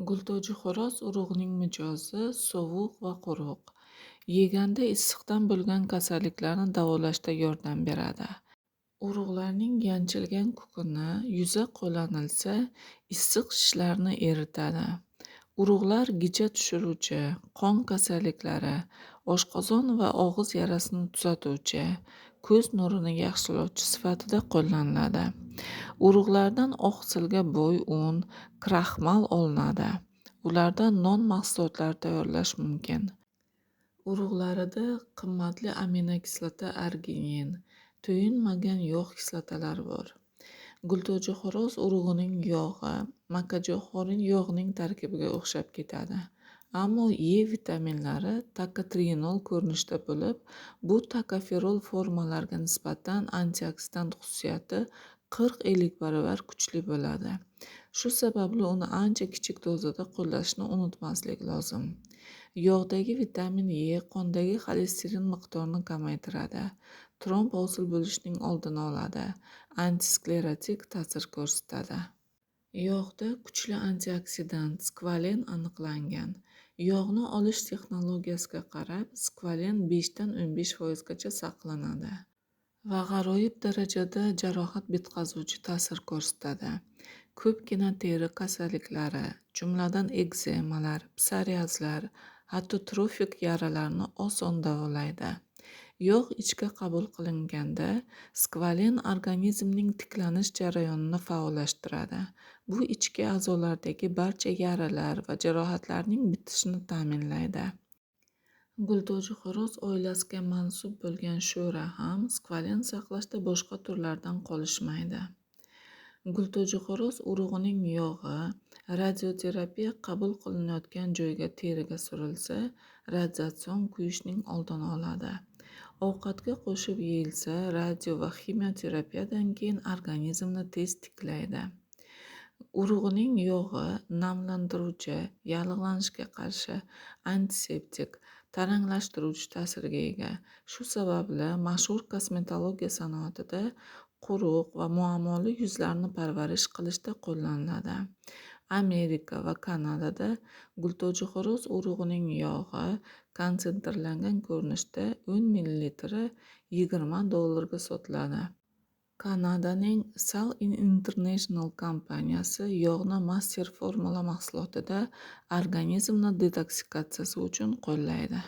Gultoji xo'roz urug'ining mijozi sovuq va quruq. Yeganda issiqdan bo'lgan kasalliklarni davolashda yordam beradi. Urug'larning yanchilgan kukuni yuza qo'llanilsa, issiq shishlarni eritadi. Urug'lar gicha tushiruvchi, qon kasalliklari, oshqozon va og'iz yarasini tuzatuvchi, ko'z nurini yaxshilovchi sifatida qo'llaniladi. Urug'lardan oqsilga bo'y un, kraxmal olinadi. Ulardan non mahsulotlari tayyorlash mumkin. Urug'larida qimmatli aminokislota arginin, to'yinmagan yog' kislotalari bor. Gultoji xo'roz urug'ining yog'i makajo'xorin yog'ining tarkibiga o'xshab ketadi. Ammo E vitaminlari tokotrienol ko'rinishida bo'lib, bu tokoferol formalarga nisbatan antioksidant xususiyati 40-50 barobar kuchli bo'ladi. Shu sababli uni ancha kichik dozada qo'llashni unutmaslik lozim. Yog'dagi vitamin E qondagi xolesterin miqdorini kamaytiradi, tromb hosil bo'lishining oldini oladi, antisklerotik ta'sir ko'rsatadi. Yog'da kuchli antioksidant skvalen aniqlangan. Yog'ni olish texnologiyasiga qarab, skvalen 5-15% gacha saqlanadi va g'aroyib darajada jarohat bitkazuvchi ta'sir ko'rsatadi. Ko'pgina teri kasalliklari, jumladan ekzemalar, psoriazlar, hatto trofik yaralarni oson davolaydi. Yog' ichga qabul qilinganda, skvalen organizmning tiklanish jarayonini faollashtiradi. Bu ichki a'zolardagi barcha yaralar va jarohatlarning bitishini ta'minlaydi. Gultoji xo'roz oilasiga mansub bo'lgan sho'ra ham skvalen saqlashda boshqa turlardan qolishmaydi. Gultoji xo'roz urug'ining yog'i radioterapiya qabul qilinayotgan joyga teriga surilsa, radiatsion kuyishning oldini oladi. Ovqatga qo'shib yeyilsa, radio va ximioterapiyadan keyin organizmni tez tiklaydi. Urug'ining yog'i namlantiruvchi, yallig'lanishga qarshi, antiseptik, taranglashtiruvchi ta'sirga ega. Shu sababli mashhur kosmetologiya sanoatida quruq va muammoli yuzlarni parvarish qilishda qo'llaniladi. Amerika va Kanadada gultoji xo'roz urug'ining yog'i konsentrlangan ko'rinishda 10 ml $20 sotiladi. Kanadaning Sal International kompaniyasi yog'ni Master Formula mahsulotida organizmni detoksikatsiyasi uchun qo'llaydi.